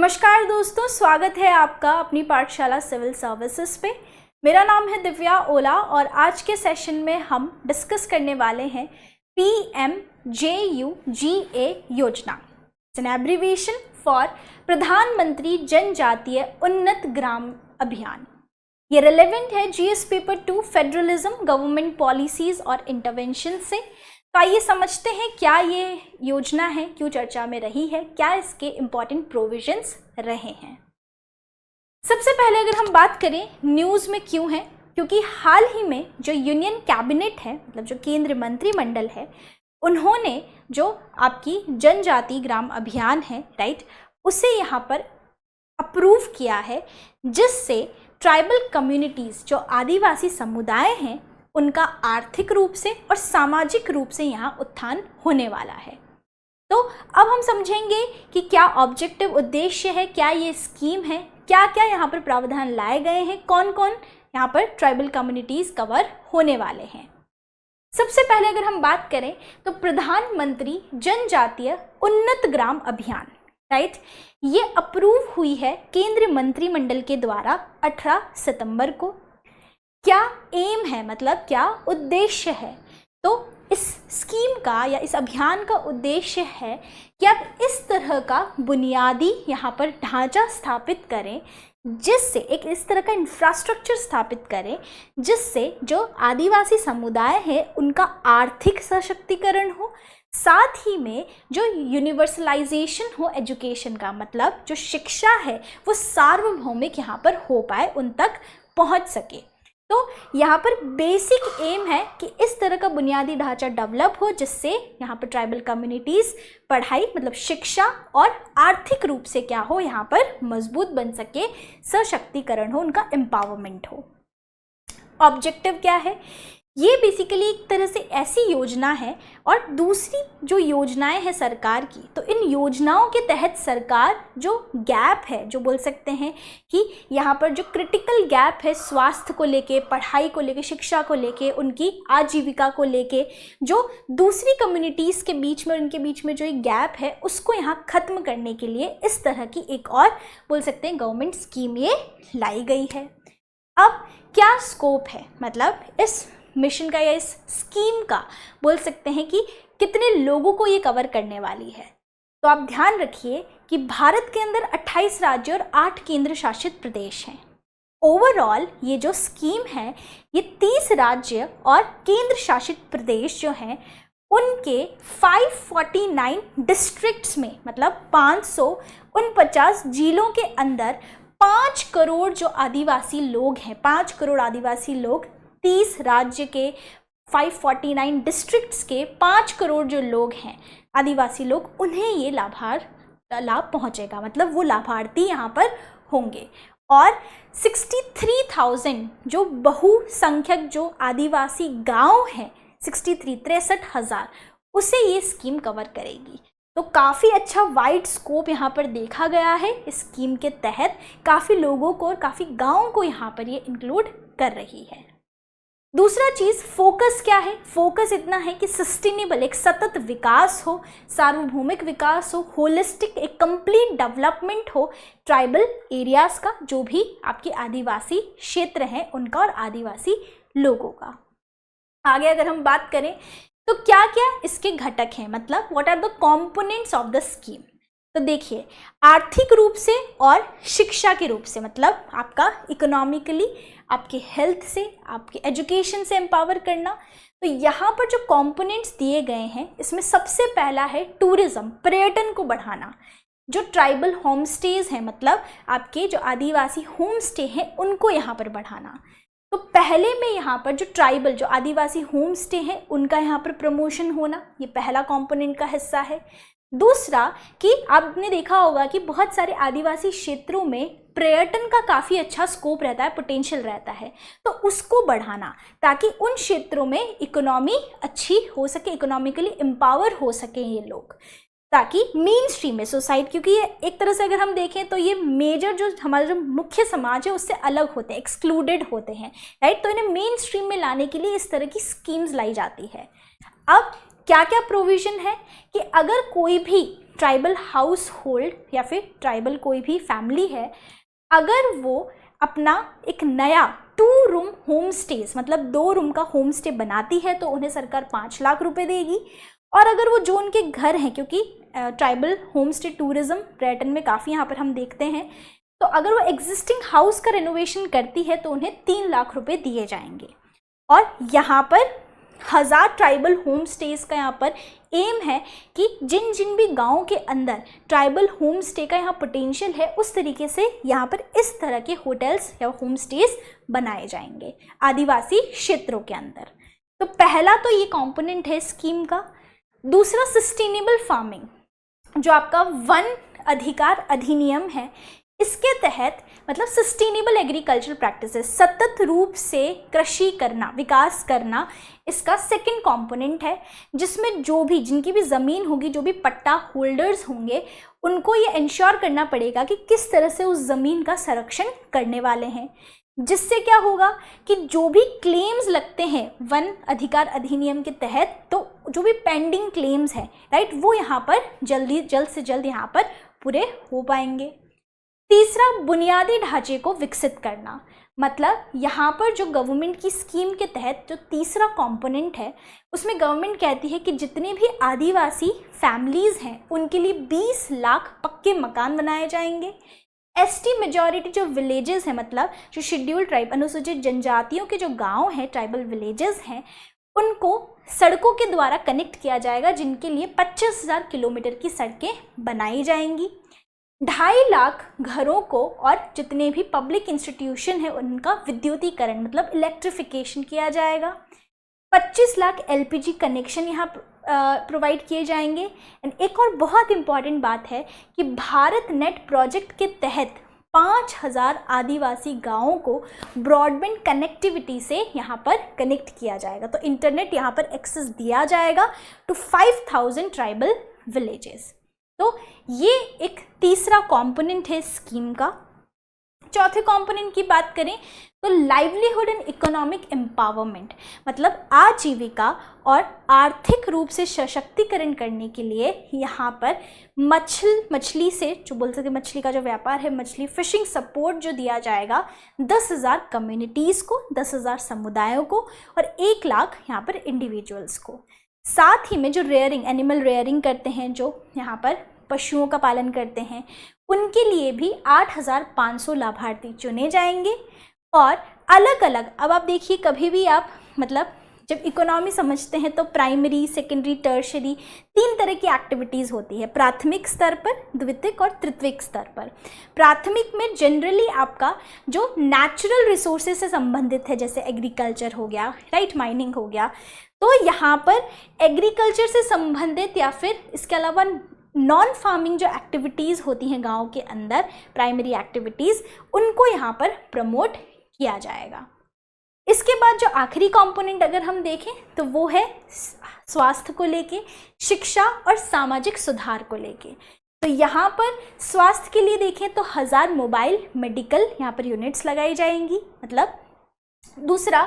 नमस्कार दोस्तों, स्वागत है आपका अपनी पाठशाला सिविल सर्विसेज पे। मेरा नाम है दिव्या ओला और आज के सेशन में हम डिस्कस करने वाले हैं PMJUGA योजना, एन एब्रीविएशन फॉर प्रधानमंत्री जनजातीय उन्नत ग्राम अभियान। ये रिलेवेंट है GS paper 2 federalism, government policies और इंटरवेंशन से। तो आइए समझते हैं क्या ये योजना है, क्यों चर्चा में रही है, क्या इसके इम्पॉर्टेंट प्रोविजंस रहे हैं। सबसे पहले अगर हम बात करें न्यूज़ में क्यों है, क्योंकि हाल ही में जो यूनियन कैबिनेट है, मतलब जो केंद्रीय मंत्रिमंडल है, उन्होंने जो आपकी जनजाति ग्राम अभियान है राइट, उसे यहाँ पर अप्रूव किया है, जिससे ट्राइबल कम्युनिटीज़ जो आदिवासी समुदाय हैं उनका आर्थिक रूप से और सामाजिक रूप से यहाँ उत्थान होने वाला है। तो अब हम समझेंगे कि क्या ऑब्जेक्टिव उद्देश्य है, क्या ये स्कीम है, क्या क्या यहाँ पर प्रावधान लाए गए हैं, कौन कौन यहाँ पर ट्राइबल कम्युनिटीज़ कवर होने वाले हैं। सबसे पहले अगर हम बात करें तो प्रधानमंत्री जनजातीय उन्नत ग्राम अभियान राइट, ये अप्रूव हुई है केंद्रीय मंत्रिमंडल के द्वारा 18 सितंबर को। क्या एम है, मतलब क्या उद्देश्य है, तो इस स्कीम का या इस अभियान का उद्देश्य है कि आप इस तरह का बुनियादी यहाँ पर ढांचा स्थापित करें, जिससे एक इस तरह का इंफ्रास्ट्रक्चर स्थापित करें जिससे जो आदिवासी समुदाय है उनका आर्थिक सशक्तिकरण हो, साथ ही में जो यूनिवर्सलाइजेशन हो एजुकेशन का, मतलब जो शिक्षा है वो सार्वभौमिक यहाँ पर हो पाए, उन तक पहुँच सके। तो यहाँ पर बेसिक एम है कि इस तरह का बुनियादी ढांचा डेवलप हो, जिससे यहाँ पर ट्राइबल कम्युनिटीज़ पढ़ाई मतलब शिक्षा और आर्थिक रूप से क्या हो, यहाँ पर मजबूत बन सके, सशक्तिकरण हो, उनका एम्पावरमेंट हो। ऑब्जेक्टिव क्या है, ये बेसिकली एक तरह से ऐसी योजना है, और दूसरी जो योजनाएं हैं सरकार की, तो इन योजनाओं के तहत सरकार जो गैप है, जो बोल सकते हैं कि यहाँ पर जो क्रिटिकल गैप है स्वास्थ्य को लेके, पढ़ाई को लेके, शिक्षा को लेके, उनकी आजीविका को लेके, जो दूसरी कम्युनिटीज़ के बीच में, उनके बीच में जो एक गैप है, उसको यहाँ ख़त्म करने के लिए इस तरह की एक और बोल सकते हैं गवर्नमेंट स्कीम ये लाई गई है। अब क्या स्कोप है, मतलब इस मिशन का या इस स्कीम का बोल सकते हैं कि कितने लोगों को ये कवर करने वाली है। तो आप ध्यान रखिए कि भारत के अंदर 28 राज्य और 8 केंद्र शासित प्रदेश हैं। ओवरऑल ये जो स्कीम है ये 30 राज्य और केंद्र शासित प्रदेश जो हैं उनके 549 डिस्ट्रिक्ट्स में, मतलब 549 जिलों के अंदर 5 करोड़ जो आदिवासी लोग हैं, 5 करोड़ आदिवासी लोग, 30 राज्य के 549 डिस्ट्रिक्ट्स के 5 करोड़ जो लोग हैं आदिवासी लोग, उन्हें ये लाभ पहुंचेगा, मतलब वो लाभार्थी यहाँ पर होंगे। और 63,000 जो बहुसंख्यक जो आदिवासी गांव हैं, 63,000 उसे ये स्कीम कवर करेगी। तो काफ़ी अच्छा वाइड स्कोप यहाँ पर देखा गया है इस स्कीम के तहत, काफ़ी लोगों को और काफ़ी गाँव को यहाँ पर ये इंक्लूड कर रही है। दूसरा चीज़ फोकस क्या है, फोकस इतना है कि सस्टेनेबल, एक सतत विकास हो, सार्वभौमिक विकास हो, होलिस्टिक एक कंप्लीट डेवलपमेंट हो ट्राइबल एरियाज़ का, जो भी आपके आदिवासी क्षेत्र हैं उनका और आदिवासी लोगों का। आगे अगर हम बात करें तो क्या क्या इसके घटक हैं, मतलब what are the components of the scheme. तो देखिए, आर्थिक रूप से और शिक्षा के रूप से, मतलब आपका इकोनॉमिकली, आपके हेल्थ से, आपके एजुकेशन से एम्पावर करना। तो यहाँ पर जो कंपोनेंट्स दिए गए हैं, इसमें सबसे पहला है टूरिज्म, पर्यटन को बढ़ाना। जो ट्राइबल होम स्टेज हैं, मतलब आपके जो आदिवासी होम स्टे हैं, उनको यहाँ पर बढ़ाना। तो पहले में यहाँ पर जो ट्राइबल, जो आदिवासी होम स्टे हैं, उनका यहाँ पर प्रमोशन होना, ये पहला कंपोनेंट का हिस्सा है। दूसरा कि आपने देखा होगा कि बहुत सारे आदिवासी क्षेत्रों में पर्यटन का काफ़ी अच्छा स्कोप रहता है, पोटेंशियल रहता है, तो उसको बढ़ाना ताकि उन क्षेत्रों में इकोनॉमी अच्छी हो सके, इकोनॉमिकली एम्पावर हो सके ये लोग, ताकि मेन स्ट्रीम में सोसाइटी, क्योंकि ये एक तरह से अगर हम देखें तो ये मेजर जो हमारा जो मुख्य समाज है उससे अलग होते हैं, एक्सक्लूडेड होते हैं राइट। तो इन्हें मेन स्ट्रीम में लाने के लिए इस तरह की स्कीम्स लाई जाती है। अब क्या क्या प्रोविज़न है कि अगर कोई भी ट्राइबल हाउस होल्ड या फिर ट्राइबल कोई भी फैमिली है, अगर वो अपना एक नया 2 रूम होम स्टेज मतलब 2 रूम का होम स्टे बनाती है तो उन्हें सरकार 5 लाख रुपए देगी। और अगर वो जो उनके घर हैं, क्योंकि ट्राइबल होम स्टे टूरिज्म पर्यटन में काफ़ी यहाँ पर हम देखते हैं, तो अगर वो एग्जिस्टिंग हाउस का रेनोवेशन करती है तो उन्हें 3 लाख रुपए दिए जाएंगे। और यहाँ पर 1000 ट्राइबल होम स्टेज का यहाँ पर एम है कि जिन जिन भी गाँव के अंदर ट्राइबल होम स्टे का यहाँ पोटेंशियल है, उस तरीके से यहाँ पर इस तरह के होटल्स या होम स्टेज बनाए जाएंगे आदिवासी क्षेत्रों के अंदर। तो पहला तो ये कंपोनेंट है स्कीम का। दूसरा सस्टेनेबल फार्मिंग, जो आपका वन अधिकार अधिनियम है, इसके तहत मतलब सस्टेनेबल एग्रीकल्चर प्रैक्टिसेस, सतत रूप से कृषि करना, विकास करना, इसका सेकंड कंपोनेंट है, जिसमें जो भी जिनकी भी ज़मीन होगी, जो भी पट्टा होल्डर्स होंगे, उनको ये इंश्योर करना पड़ेगा कि किस तरह से उस ज़मीन का संरक्षण करने वाले हैं, जिससे क्या होगा कि जो भी क्लेम्स लगते हैं वन अधिकार अधिनियम के तहत, तो जो भी पेंडिंग क्लेम्स हैं, राइट, वो यहाँ पर जल्द से जल्द यहाँ पर पूरे हो पाएंगे। तीसरा, बुनियादी ढांचे को विकसित करना, मतलब यहाँ पर जो गवर्नमेंट की स्कीम के तहत जो तीसरा कंपोनेंट है, उसमें गवर्नमेंट कहती है कि जितने भी आदिवासी फैमिलीज़ हैं उनके लिए 20 लाख पक्के मकान बनाए जाएंगे। एसटी मेजॉरिटी जो विलेजेस हैं, मतलब जो शेड्यूल्ड ट्राइब अनुसूचित जनजातियों के जो गांव हैं, ट्राइबल विलेजेस हैं, उनको सड़कों के द्वारा कनेक्ट किया जाएगा, जिनके लिए 25,000 किलोमीटर की सड़कें बनाई जाएंगी। 2.5 लाख घरों को और जितने भी पब्लिक इंस्टीट्यूशन है उनका विद्युतीकरण मतलब इलेक्ट्रिफिकेशन किया जाएगा। 25 लाख एलपीजी कनेक्शन यहाँ प्रोवाइड किए जाएंगे। एंड एक और बहुत इम्पॉर्टेंट बात है कि भारत नेट प्रोजेक्ट के तहत 5,000 आदिवासी गांवों को ब्रॉडबैंड कनेक्टिविटी से यहाँ पर कनेक्ट किया जाएगा। तो इंटरनेट यहाँ पर एक्सेस दिया जाएगा टू 5,000 ट्राइबल विलेजेस। तो ये एक तीसरा कंपोनेंट है स्कीम का। चौथे कंपोनेंट की बात करें तो लाइवलीहुड एंड इकोनॉमिक एम्पावरमेंट, मतलब आजीविका और आर्थिक रूप से सशक्तिकरण करने के लिए यहाँ पर मछली से जो बोल सकते मछली का जो व्यापार है, मछली फिशिंग सपोर्ट जो दिया जाएगा 10,000 कम्युनिटीज़ को, 10,000 समुदायों को और 1 लाख यहाँ पर इंडिविजुअल्स को। साथ ही में जो रेयरिंग, एनिमल रेयरिंग करते हैं, जो यहाँ पर पशुओं का पालन करते हैं, उनके लिए भी 8,500 लाभार्थी चुने जाएंगे। और अलग अलग, अब आप देखिए कभी भी आप मतलब जब इकोनॉमी समझते हैं तो प्राइमरी, सेकेंडरी, टर्शरी 3 तरह की एक्टिविटीज़ होती है, प्राथमिक स्तर पर, द्वितीयक और तृतीयक स्तर पर। प्राथमिक में जनरली आपका जो नेचुरल रिसोर्सेज से संबंधित है, जैसे एग्रीकल्चर हो गया, राइट, माइनिंग हो गया, तो यहाँ पर एग्रीकल्चर से संबंधित या फिर इसके अलावा नॉन फार्मिंग जो एक्टिविटीज़ होती हैं गांव के अंदर, प्राइमरी एक्टिविटीज़, उनको यहाँ पर प्रमोट किया जाएगा। इसके बाद जो आखिरी कंपोनेंट अगर हम देखें तो वो है स्वास्थ्य को लेके, शिक्षा और सामाजिक सुधार को लेके। तो यहाँ पर स्वास्थ्य के लिए देखें तो 1000 मोबाइल मेडिकल यहाँ पर यूनिट्स लगाई जाएंगी, मतलब दूसरा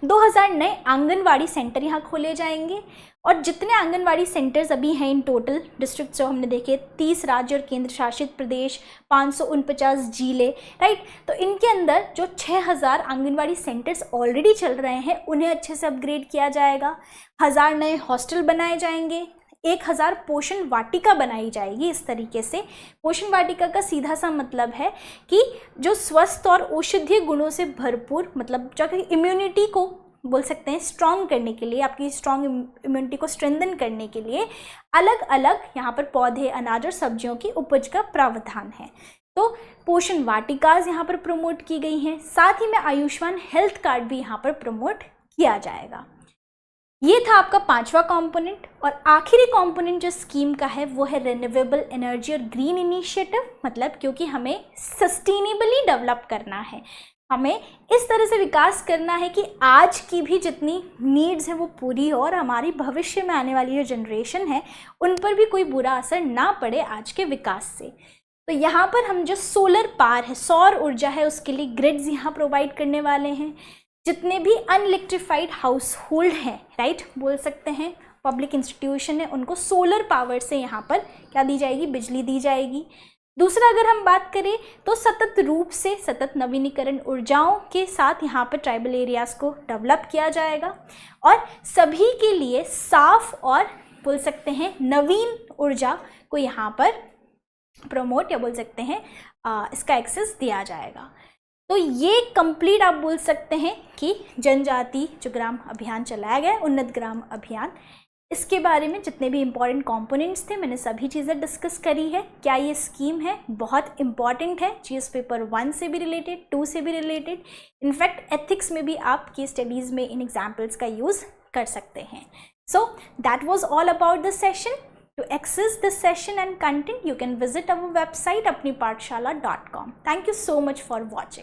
2000 नए आंगनवाड़ी सेंटर यहाँ खोले जाएंगे। और जितने आंगनवाड़ी सेंटर्स अभी हैं इन टोटल डिस्ट्रिक्ट जो हमने देखे, 30 राज्य और केंद्र शासित प्रदेश, 549 जिले, राइट, तो इनके अंदर जो 6000 आंगनवाड़ी सेंटर्स ऑलरेडी चल रहे हैं उन्हें अच्छे से अपग्रेड किया जाएगा। 1000 नए हॉस्टल बनाए जाएंगे, 1000 पोषण वाटिका बनाई जाएगी। इस तरीके से पोषण वाटिका का सीधा सा मतलब है कि जो स्वस्थ और औषधीय गुणों से भरपूर, मतलब जो इम्यूनिटी को बोल सकते हैं स्ट्रॉन्ग करने के लिए, आपकी स्ट्रॉन्ग इम्यूनिटी को स्ट्रेंथन करने के लिए अलग अलग यहाँ पर पौधे, अनाज और सब्जियों की उपज का प्रावधान है। तो पोषण वाटिकाज यहाँ पर प्रमोट की गई हैं। साथ ही में आयुष्मान हेल्थ कार्ड भी यहाँ पर प्रमोट किया जाएगा। ये था आपका 5वां कंपोनेंट। और आखिरी कंपोनेंट जो स्कीम का है वो है रिन्यूएबल एनर्जी और ग्रीन इनिशिएटिव, मतलब क्योंकि हमें सस्टेनेबली डेवलप करना है, हमें इस तरह से विकास करना है कि आज की भी जितनी नीड्स हैं वो पूरी हो और हमारी भविष्य में आने वाली जो जनरेशन है उन पर भी कोई बुरा असर ना पड़े आज के विकास से। तो यहाँ पर हम जो सोलर पावर है, सौर ऊर्जा है, उसके लिए ग्रिड्स यहाँ प्रोवाइड करने वाले हैं। जितने भी अनइलेक्ट्रिफाइड हाउस होल्ड हैं, राइट, बोल सकते हैं पब्लिक इंस्टीट्यूशन है उनको सोलर पावर से यहाँ पर क्या दी जाएगी, बिजली दी जाएगी। दूसरा अगर हम बात करें तो सतत रूप से सतत नवीनीकरण ऊर्जाओं के साथ यहाँ पर ट्राइबल एरियाज़ को डेवलप किया जाएगा और सभी के लिए साफ और बोल सकते हैं नवीन ऊर्जा को यहाँ पर प्रमोट या बोल सकते हैं इसका एक्सेस दिया जाएगा। तो ये कंप्लीट आप बोल सकते हैं कि जनजाति जो ग्राम अभियान चलाया गया, उन्नत ग्राम अभियान, इसके बारे में जितने भी इम्पॉर्टेंट कंपोनेंट्स थे मैंने सभी चीज़ें डिस्कस करी है। क्या ये स्कीम है बहुत इम्पॉर्टेंट है, जीएस पेपर 1 से भी रिलेटेड, 2 से भी रिलेटेड, इनफैक्ट एथिक्स में भी आप की स्टडीज़ में इन एग्जाम्पल्स का यूज़ कर सकते हैं। So that was all about the session. To access this session and content, you can visit our website apnipathshala.com. Thank you so much for watching.